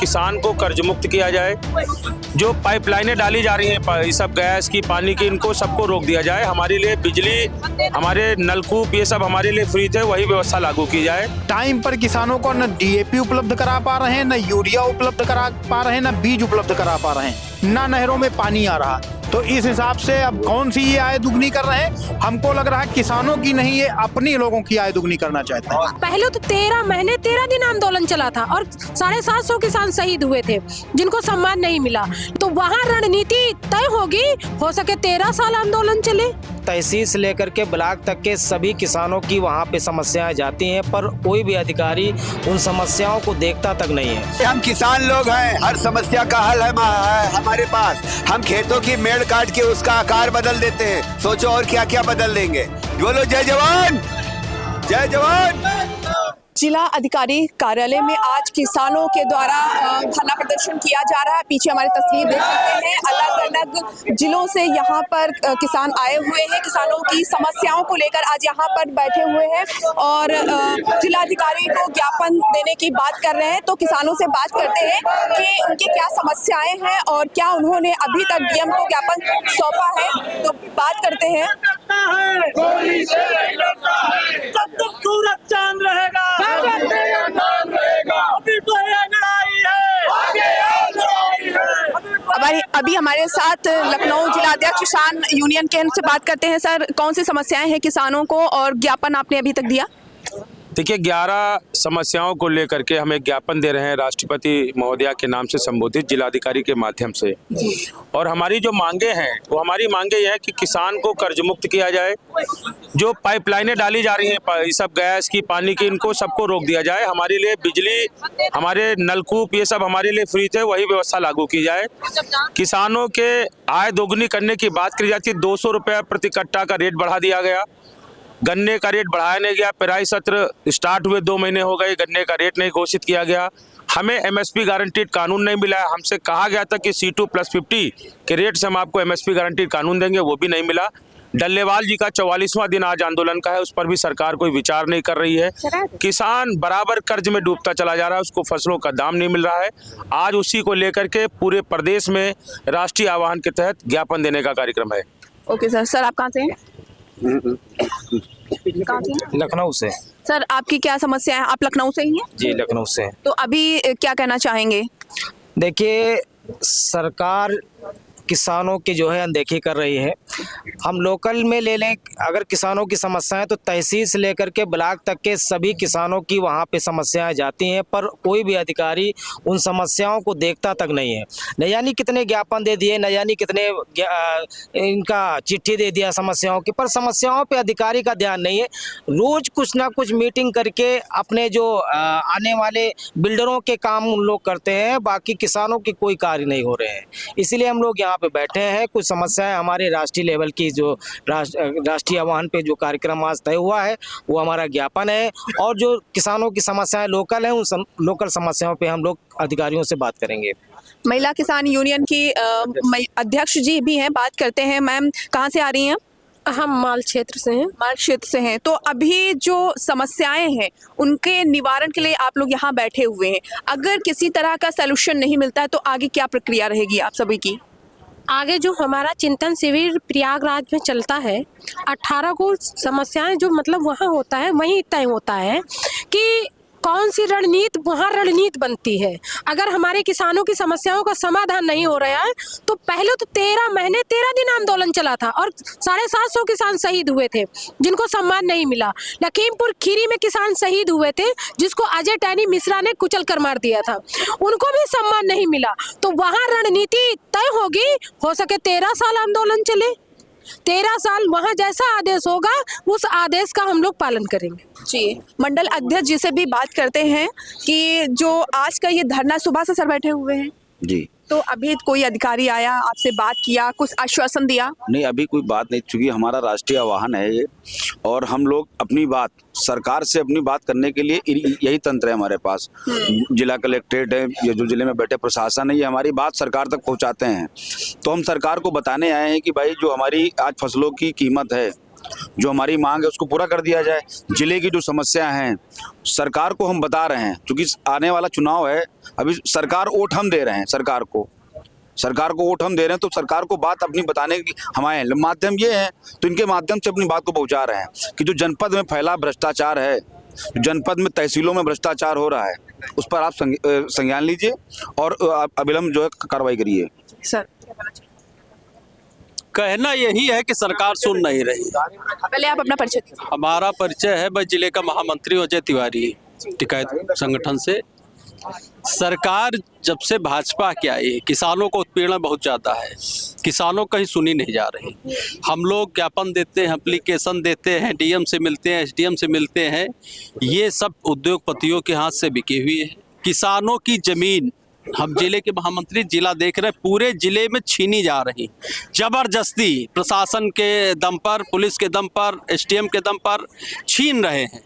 किसान को कर्ज मुक्त किया जाए। जो पाइपलाइनें डाली जा रही हैं, ये सब गैस की, पानी की, इनको सबको रोक दिया जाए। हमारे लिए बिजली, हमारे नलकूप, ये सब हमारे लिए फ्री थे, वही व्यवस्था लागू की जाए। टाइम पर किसानों को न डीएपी उपलब्ध करा पा रहे हैं, न यूरिया उपलब्ध करा पा रहे हैं, न बीज उपलब्ध करा पा रहे हैं, ना नहरों में पानी आ रहा। तो इस हिसाब से अब कौन सी ये आय दुगनी कर रहे हैं? हमको लग रहा है किसानों की नहीं, ये अपनी लोगों की आय दुगनी करना चाहते हैं। पहले तो 13 महीने 13 दिन आंदोलन चला था और 750 किसान शहीद हुए थे जिनको सम्मान नहीं मिला। तो वहाँ रणनीति तय होगी, हो सके 13 साल आंदोलन चले। तहसील से लेकर के ब्लॉक तक के सभी किसानों की वहाँ पे समस्याएं जाती हैं, पर कोई भी अधिकारी उन समस्याओं को देखता तक नहीं है। हम किसान लोग हैं, हर समस्या का हल है हमारे पास। हम खेतों की मेड़ काट के उसका आकार बदल देते हैं। सोचो और क्या क्या बदल देंगे। बोलो जय जवान, जय जवान। जिला अधिकारी कार्यालय में आज किसानों के द्वारा धरना प्रदर्शन किया जा रहा है। पीछे हमारी तस्वीर देख सकते हैं, अलग अलग जिलों से यहाँ पर किसान आए हुए हैं। किसानों की समस्याओं को लेकर आज यहाँ पर बैठे हुए हैं और जिलाधिकारी को ज्ञापन देने की बात कर रहे हैं। तो किसानों से बात करते हैं कि उनकी क्या समस्याएं हैं और क्या उन्होंने अभी तक डीएम को ज्ञापन सौंपा है। तो बात करते हैं। चांद रहेगा, अभी हमारे साथ लखनऊ जिला अध्यक्ष किसान यूनियन के से बात करते हैं। सर, कौन सी समस्याएं हैं किसानों को और ज्ञापन आपने अभी तक दिया? देखिए, 11 समस्याओं को लेकर के हम एक ज्ञापन दे रहे हैं राष्ट्रपति महोदया के नाम से संबोधित जिलाधिकारी के माध्यम से। और हमारी जो मांगे हैं वो हमारी मांगे ये है कि किसान को कर्ज मुक्त किया जाए। जो पाइपलाइनें डाली जा रही हैं, ये सब गैस की, पानी की, इनको सबको रोक दिया जाए। हमारे लिए बिजली, हमारे नलकूप, ये सब हमारे लिए फ्री थे, वही व्यवस्था लागू की जाए। किसानों के आय दोगुनी करने की बात करी जाती है। 200 रुपये प्रति कट्टा का रेट बढ़ा दिया गया। गन्ने का रेट बढ़ाया नहीं गया। पेराई सत्र स्टार्ट हुए 2 महीने हो गए, गन्ने का रेट नहीं घोषित किया गया। हमें एमएसपी गारंटीड कानून नहीं मिला है। हमसे कहा गया था कि C2+50 के रेट से हम आपको एमएसपी गारंटीड कानून देंगे, वो भी नहीं मिला। डल्लेवाल जी का 44वां दिन आज आंदोलन का है, उस पर भी सरकार कोई विचार नहीं कर रही है। किसान बराबर कर्ज में डूबता चला जा रहा है, उसको फसलों का दाम नहीं मिल रहा है। आज उसी को लेकर के पूरे प्रदेश में राष्ट्रीय आह्वान के तहत ज्ञापन देने का कार्यक्रम है। Okay sir. सर, आप कहाँ से हैं? लखनऊ से। सर, आपकी क्या समस्या है? आप लखनऊ से ही हैं? जी, लखनऊ से। तो अभी क्या कहना चाहेंगे? देखिए, सरकार किसानों की जो है अनदेखी कर रही है। हम लोकल में ले लें, अगर किसानों की समस्याएं तो तहसील से लेकर के ब्लॉक तक के सभी किसानों की वहां पे समस्याएं जाती हैं, पर कोई भी अधिकारी उन समस्याओं को देखता तक नहीं है। न जाने कितने ज्ञापन दे दिए, न जाने कितने इनका चिट्ठी दे दिया समस्याओं की, पर समस्याओं पे अधिकारी का ध्यान नहीं है। रोज कुछ ना कुछ मीटिंग करके अपने जो आने वाले बिल्डरों के काम उन लोग करते हैं, बाकी किसानों के कोई कार्य नहीं हो रहे हैं। इसीलिए हम लोग यहाँ पे बैठे हैं। कुछ समस्याएं हमारे राष्ट्रीय लेवल की जो राष्ट्रीय आह्वान पे जो कार्यक्रम आज तय हुआ है वो हमारा ज्ञापन है, और जो किसानों की समस्याएं लोकल हैं उन लोकल समस्याओं पे हम लोग अधिकारियों से बात करेंगे। महिला किसान यूनियन की अध्यक्ष जी भी हैं, बात करते हैं। मैम, कहाँ से आ रही हैं? हम माल क्षेत्र से हैं। माल क्षेत्र से हैं। तो अभी जो समस्याएं हैं उनके निवारण के लिए आप लोग यहाँ बैठे हुए हैं। अगर किसी तरह का सलूशन नहीं मिलता है तो आगे क्या प्रक्रिया रहेगी आप सभी की? आगे जो हमारा चिंतन शिविर प्रयागराज में चलता है, 18 को समस्याएं जो मतलब वहाँ होता है वहीं तय होता है कि कौन सी रणनीति वहाँ रणनीति बनती है। अगर हमारे किसानों की समस्याओं का समाधान नहीं हो रहा है तो पहले तो 13 महीने 13 दिन आंदोलन चला था और 750 किसान शहीद हुए थे जिनको सम्मान नहीं मिला। लखीमपुर खीरी में किसान शहीद हुए थे जिसको अजय टैनी मिश्रा ने कुचल कर मार दिया था, उनको भी सम्मान नहीं मिला। तो वहाँ रणनीति तय होगी, हो सके 13 साल आंदोलन चले। 13 साल वहाँ जैसा आदेश होगा उस आदेश का हम लोग पालन करेंगे। जी, मंडल अध्यक्ष जी से भी बात करते हैं कि जो आज का ये धरना, सुबह से सर बैठे हुए हैं जी, तो अभी कोई अधिकारी आया, आपसे बात किया, कुछ आश्वासन दिया? नहीं, अभी कोई बात नहीं, चूंकि हमारा राष्ट्रीय आह्वान है ये, और हम लोग अपनी बात सरकार से अपनी बात करने के लिए यही तंत्र है हमारे पास। जिला कलेक्ट्रेट है, ये जो जिले में बैठे प्रशासन है, ये हमारी बात सरकार तक पहुंचाते हैं। तो हम सरकार को बताने आए हैं कि भाई जो हमारी आज फसलों की कीमत है, जो हमारी मांग है, उसको पूरा कर दिया जाए। जिले की जो समस्या हैं सरकार को हम बता रहे हैं, क्योंकि आने वाला चुनाव है, अभी सरकार वोट हम दे रहे हैं, सरकार को वोट हम दे रहे हैं, तो सरकार को बात अपनी बताने की हमारे माध्यम ये है, तो इनके माध्यम से अपनी बात को पहुंचा रहे हैं कि जो जनपद में फैला भ्रष्टाचार है, जनपद में तहसीलों में भ्रष्टाचार हो रहा है, उस पर आप संज्ञान लीजिए और अविलंब जो है कार्रवाई करिए। सर कहना यही है कि सरकार सुन नहीं रही। पहले आप अपना परिचय दीजिए। हमारा परिचय है, मैं जिले का महामंत्री अजय तिवारी, टिकैत संगठन से। सरकार जब से भाजपा की आई, किसानों को उत्पीड़न बहुत ज़्यादा है, किसानों कहीं सुनी नहीं जा रही। हम लोग ज्ञापन देते हैं, एप्लीकेशन देते हैं, डीएम से मिलते हैं, एसडीएम से मिलते हैं, ये सब उद्योगपतियों के हाथ से बिकी हुई है। किसानों की जमीन हम जिले के महामंत्री जिला देख रहे हैं, पूरे जिले में छीनी जा रही, जबरदस्ती प्रशासन के दम पर, पुलिस के दम पर, एसडीएम के दम पर छीन रहे हैं,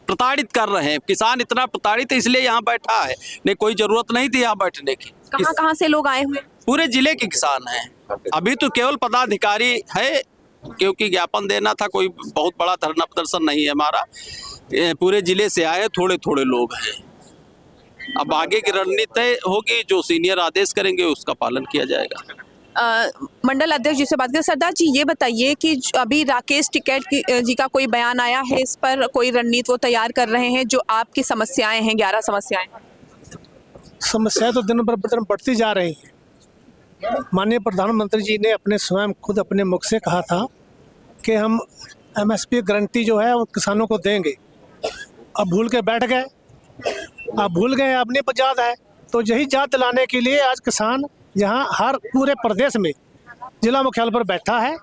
प्रताड़ित कर रहे हैं। किसान इतना प्रताड़ित है इसलिए यहाँ बैठा है, नहीं कोई जरूरत नहीं थी यहाँ बैठने की। कहाँ से लोग आए हुए? पूरे जिले के किसान हैं। अभी तो केवल पदाधिकारी है, क्योंकि ज्ञापन देना था, कोई बहुत बड़ा धरना प्रदर्शन नहीं है हमारा। पूरे जिले से आए थोड़े थोड़े लोग हैं। अब आगे की रणनीति होगी, जो सीनियर आदेश करेंगे उसका पालन किया जाएगा। मंडल अध्यक्ष जी से बात करें। सरदार जी ये बताइए कि अभी राकेश टिकैत जी का कोई बयान आया है, इस पर कोई रणनीति वो तैयार कर रहे हैं? जो आपकी समस्याएं हैं, 11 समस्याएं तो दिन पर दिन बढ़ती जा रही हैं। माननीय प्रधानमंत्री जी ने अपने स्वयं खुद अपने मुख से कहा था कि हम एमएसपी गारंटी जो है वो किसानों को देंगे। अब भूल के बैठ गए, अब नहीं याद है। तो यही याद दिलाने के लिए आज किसान यहाँ हर पूरे प्रदेश में जिला मुख्यालय पर बैठा है,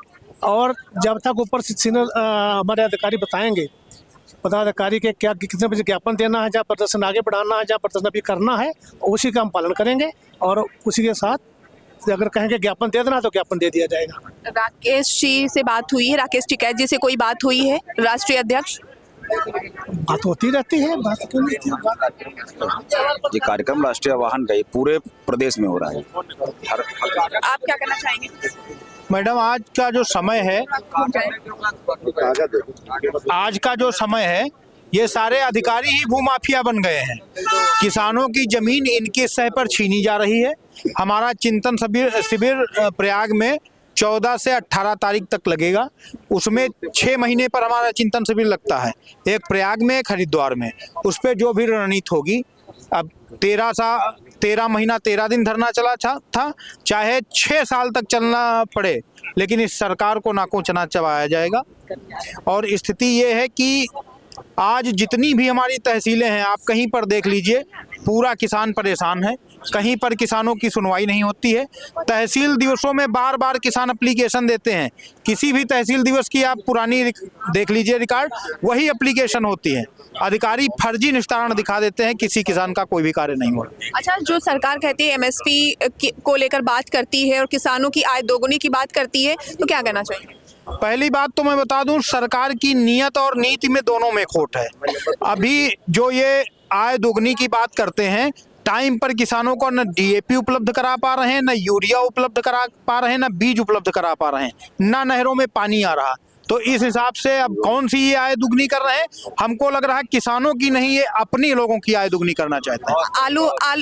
और जब तक ऊपर से सीनियर हमारे अधिकारी बताएंगे पदाधिकारी के क्या कितने बजे ज्ञापन देना है, जहाँ प्रदर्शन आगे बढ़ाना है, जहाँ प्रदर्शन अभी करना है, उसी का हम पालन करेंगे। और उसी के साथ अगर कहेंगे ज्ञापन दे देना तो ज्ञापन दे दिया जाएगा। राकेश जी से बात हुई है? राकेश टिकैत जी से कोई बात हुई है? राष्ट्रीय अध्यक्ष बात होती रहती है, बात क्यों नहीं होती है? ये कार्यक्रम राष्ट्रीय आह्वान का पूरे प्रदेश में हो रहा है। आप क्या कहना चाहेंगे? मैडम, आज का जो समय है ये सारे अधिकारी ही भूमाफिया बन गए हैं। किसानों की जमीन इनके सह पर छीनी जा रही है। हमारा चिंतन शिविर प्रयाग में 14 से 18 तारीख तक लगेगा। उसमें 6 महीने पर हमारा चिंतन शिविर लगता है, एक प्रयाग में, एक हरिद्वार में। उस पर जो भी रणनीति होगी, अब 13 महीना 13 दिन धरना चला था, चाहे 6 साल तक चलना पड़े, लेकिन इस सरकार को नाकोचना चबाया जाएगा। और स्थिति ये है कि आज जितनी भी हमारी तहसीलें हैं, आप कहीं पर देख लीजिए, पूरा किसान परेशान है। कहीं पर किसानों की सुनवाई नहीं होती है। तहसील दिवसों में बार बार किसान एप्लीकेशन देते हैं। किसी भी तहसील दिवस की आप पुरानी देख लीजिए रिकॉर्ड, वही एप्लीकेशन होती है। अधिकारी फर्जी निस्तारण दिखा देते हैं, किसी किसान का कोई भी कार्य नहीं हो रहा। अच्छा, जो सरकार कहती है एमएसपी को लेकर बात करती है और किसानों की आय दोगुनी की बात करती है, तो क्या कहना चाहिए? पहली बात तो मैं बता दूं, सरकार की नीयत और नीति में दोनों में खोट है। अभी जो ये आय दोगुनी की बात करते हैं, टाइम पर किसानों को न डीएपी उपलब्ध करा पा रहे हैं, न यूरिया उपलब्ध करा पा रहे हैं, न बीज उपलब्ध करा पा रहे हैं, न नहरों में पानी आ रहा। तो इस हिसाब से अब कौन सी ये आय दुगनी कर रहे हैं? हमको लग रहा है किसानों की नहीं, ये अपनी लोगों की आय दुगनी करना चाहते हैं।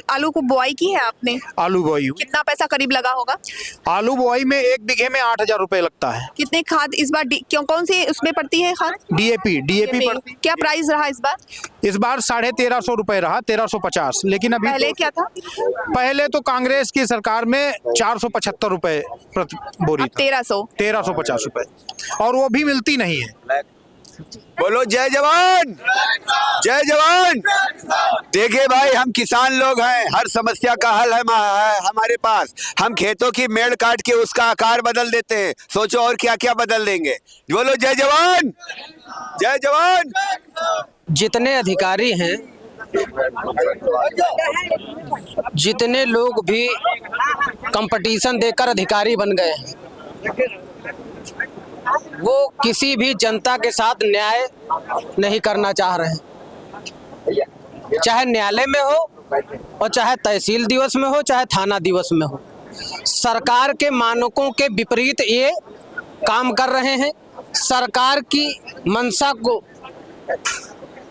आलू को बुआई की है आपने? आलू बुआई, कितना पैसा करीब लगा होगा? आलू बुआई में 1 बीघे में 8,000 रुपए लगता है। कितने खाद इस बार कौन सी उसमें पड़ती है खाद? डीएपी पर क्या प्राइस रहा इस बार? इस बार 1350 रुपए रहा, 1350। लेकिन अभी पहले क्या था? पहले तो कांग्रेस की सरकार में 475 रुपए प्रति बोरी, 1350 रुपए, और वो भी मिलती नहीं है। बोलो जय जवान, जय जवान। देखिए भाई, हम किसान लोग हैं, हर समस्या का हल है हमारे पास। हम खेतों की मेड़ काट के उसका आकार बदल देते हैं, सोचो और क्या क्या बदल देंगे। बोलो जय जवान, जय जवान। जितने अधिकारी हैं, जितने लोग भी कंपटीशन देकर अधिकारी बन गए हैं, वो किसी भी जनता के साथ न्याय नहीं करना चाह रहे हैं। चाहे न्यायालय में हो और चाहे तहसील दिवस में हो, चाहे थाना दिवस में हो, सरकार के मानकों के विपरीत ये काम कर रहे हैं। सरकार की मंशा को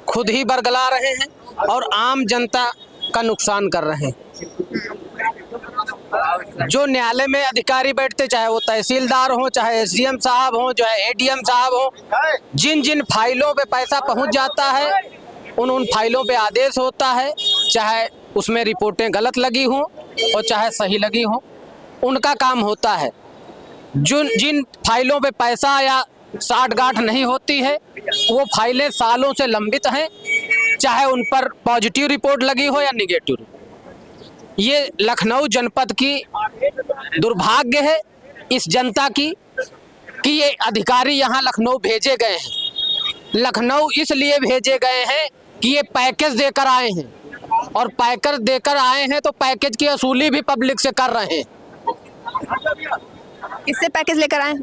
खुद ही बरगला रहे हैं और आम जनता का नुकसान कर रहे हैं। जो न्यायालय में अधिकारी बैठते, चाहे वो तहसीलदार हो, चाहे एसडीएम साहब हो, चाहे एडीएम साहब हो, जिन जिन फाइलों पे पैसा पहुंच जाता है उन फाइलों पे आदेश होता है, चाहे उसमें रिपोर्टें गलत लगी हों और चाहे सही लगी हों, उनका काम होता है। जिन फाइलों पे पैसा या साठ गांठ नहीं होती है वो फाइलें सालों से लंबित हैं, चाहे उन पर पॉजिटिव रिपोर्ट लगी हो या निगेटिव। ये लखनऊ जनपद की दुर्भाग्य है इस जनता की कि ये अधिकारी यहाँ लखनऊ भेजे गए हैं। लखनऊ इसलिए भेजे गए हैं कि ये पैकेज देकर आए हैं, और पैकेज देकर आए हैं तो पैकेज की वसूली भी पब्लिक से कर रहे हैं। किससे पैकेज लेकर आए?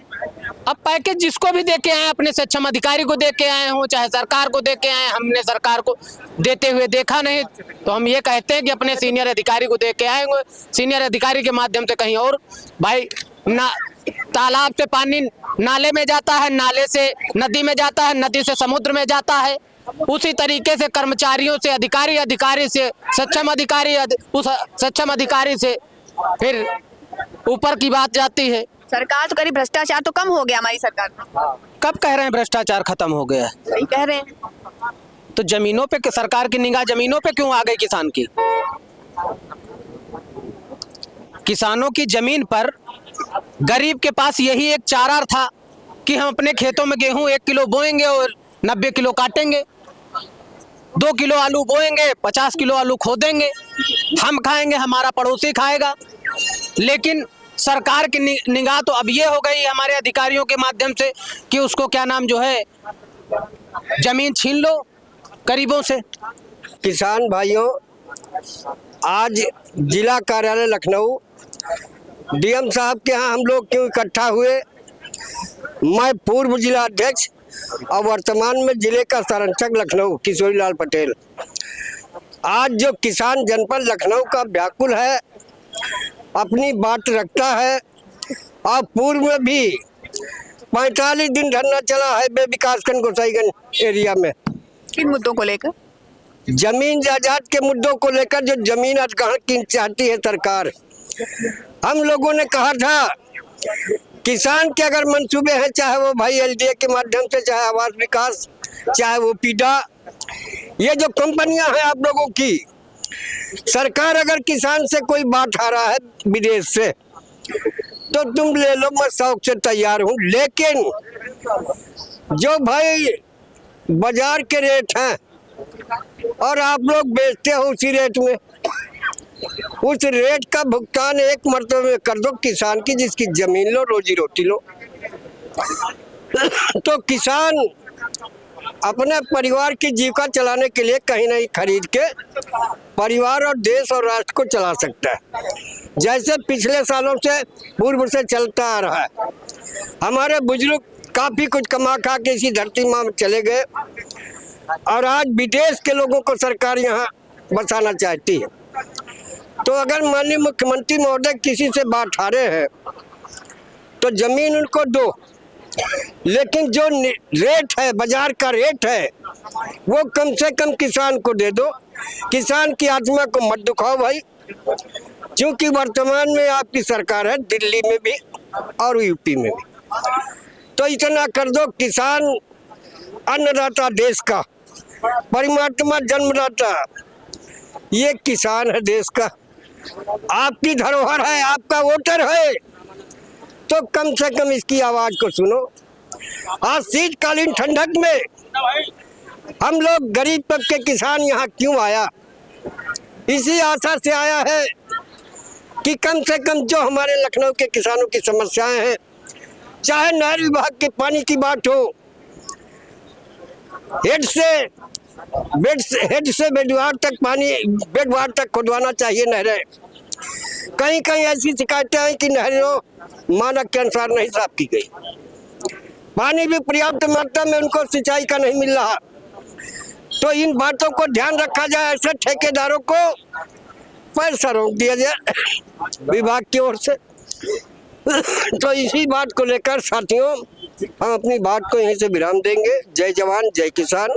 अब पैकेज जिसको भी दे के आए, अपने सक्षम अधिकारी को दे के आए हों, चाहे सरकार को दे के आए। हमने सरकार को देते हुए देखा नहीं, तो हम ये कहते हैं कि अपने सीनियर अधिकारी को दे के आएंगे। सीनियर अधिकारी के माध्यम से कहीं और भाई ना, तालाब से पानी नाले में जाता है, नाले से नदी में जाता है, नदी से समुद्र में जाता है। उसी तरीके से कर्मचारियों से अधिकारी, अधिकारी से सक्षम अधिकारी, उस सक्षम अधिकारी से फिर ऊपर की बात जाती है। सरकार तो करी, भ्रष्टाचार तो कम हो गया हमारी सरकार में। कब कह रहे हैं भ्रष्टाचार खत्म हो गया है? सही कह रहे हैं। तो जमीनों पे, सरकार की निगाह जमीनों पे क्यों आ गई किसान की? किसानों की जमीन पर गरीब के पास यही एक चारा था कि हम अपने खेतों में गेहूं 1 किलो बोएंगे और 90 किलो काटेंगे, 2 किलो आलू बोएंगे, 50 किलो आलू खोदेंगे, हम खाएंगे, हमारा पड़ोसी खाएगा। लेकिन सरकार की निगाह तो अब ये हो गई हमारे अधिकारियों के माध्यम से कि उसको क्या नाम जो है, जमीन छीन लो गरीबों से। किसान भाइयों, आज जिला कार्यालय लखनऊ डीएम साहब के यहाँ हम लोग क्यों इकट्ठा हुए? मैं पूर्व जिला अध्यक्ष और वर्तमान में जिले का संरक्षक लखनऊ किशोरी लाल पटेल। आज जो किसान जनपद लखनऊ का व्याकुल है, अपनी बात रखता है, और पूर्व में भी 45 दिन धरना चला है विकासखंड गोसाईगंज एरिया में। किन मुद्दों को लेकर? जमीन जायदाद के मुद्दों को लेकर, जो जमीन अधिग्रहण की चाहती है सरकार। हम लोगों ने कहा था किसान के अगर मंसूबे हैं, चाहे वो भाई एलडीए के माध्यम से, चाहे आवास विकास, चाहे वो पीडा, ये जो कंपनियां हैं आप लोगों की, सरकार अगर किसान से कोई बात आ रहा है विदेश से तो तुम ले लो, मैं शौक से तैयार हूँ। लेकिन जो भाई बाजार के रेट हैं और आप लोग बेचते हो उसी रेट में, उस रेट का भुगतान एक मर्तबे में कर दो किसान की, जिसकी जमीन लो, रोजी रोटी लो। तो किसान अपने परिवार की जीविका चलाने के लिए कहीं नहीं खरीद के परिवार और देश और राष्ट्र को चला सकता है, जैसे पिछले सालों से पूर्व से चलता आ रहा है। हमारे बुजुर्ग काफी कुछ कमा खा के इसी धरती माँ में चले गए, और आज विदेश के लोगों को सरकार यहाँ बसाना चाहती है। तो अगर माननीय मुख्यमंत्री महोदय किसी से बात आ रहे हैं तो जमीन उनको दो, लेकिन जो रेट है, बाजार का रेट है, वो कम से कम किसान को दे दो। किसान की आत्मा को मत दुखाओ भाई, क्योंकि वर्तमान में आपकी सरकार है दिल्ली में भी और यूपी में भी। तो इतना कर दो, किसान अन्नदाता देश का, परमात्मा जन्मदाता, ये किसान है देश का, आपकी धरोहर है, आपका वोटर है। तो कम से कम इसकी आवाज को सुनो। आज शीतकालीन ठंडक में हम लोग गरीब तबके किसान यहाँ क्यों आया? इसी आशा से आया है कि कम से कम जो हमारे लखनऊ के किसानों की समस्याएं हैं, चाहे नहर विभाग के पानी की बात हो, हेड से बेडवार तक पानी, बेडवार तक खुदवाना चाहिए नहरें। कहीं कहीं ऐसी शिकायतें हैं कि नहरें मानक के अनुसार नहीं साफ की गई, पानी भी पर्याप्त मात्रा में उनको सिंचाई का नहीं मिल रहा। तो इन बातों को ध्यान रखा जाए, ऐसे ठेकेदारों को पैसा रोक दिया जाए विभाग की ओर से। तो इसी बात को लेकर साथियों, हम अपनी बात को यहीं से विराम देंगे। जय जवान जय किसान।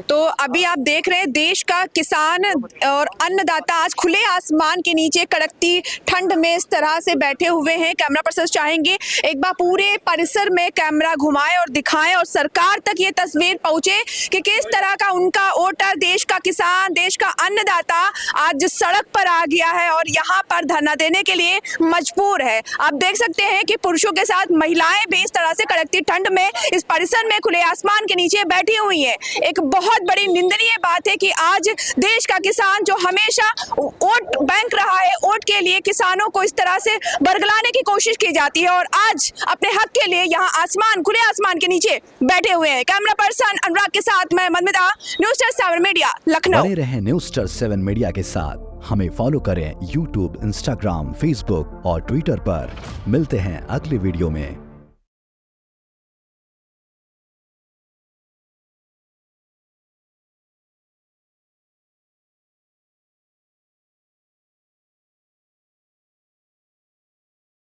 तो अभी आप देख रहे हैं देश का किसान और अन्नदाता आज खुले आसमान के नीचे कड़कती ठंड में इस तरह से बैठे हुए हैं। कैमरा पर्सन चाहेंगे एक बार पूरे परिसर में कैमरा घुमाएं और दिखाएं और सरकार तक ये तस्वीर पहुंचे कि किस तरह का उनका वोटर, देश का किसान, देश का अन्नदाता आज सड़क पर आ गया है और यहाँ पर धरना देने के लिए मजबूर है। आप देख सकते हैं कि पुरुषों के साथ महिलाएं भी इस तरह से कड़कती ठंड में इस परिसर में खुले आसमान के नीचे बैठी हुई है। एक बहुत बड़ी निंदनीय बात है कि आज देश का किसान जो हमेशा वोट बैंक रहा है, वोट के लिए किसानों को इस तरह से बरगलाने की कोशिश की जाती है और आज अपने हक के लिए यहाँ आसमान, खुले आसमान के नीचे बैठे हुए हैं। कैमरा पर्सन अनुराग के साथ मैं मधुमिता, न्यूज़7 मीडिया, लखनऊ। बने रहें न्यूज़7 मीडिया के साथ। हमें फॉलो करें YouTube, Instagram, Facebook और Twitter पर। मिलते हैं अगले वीडियो में।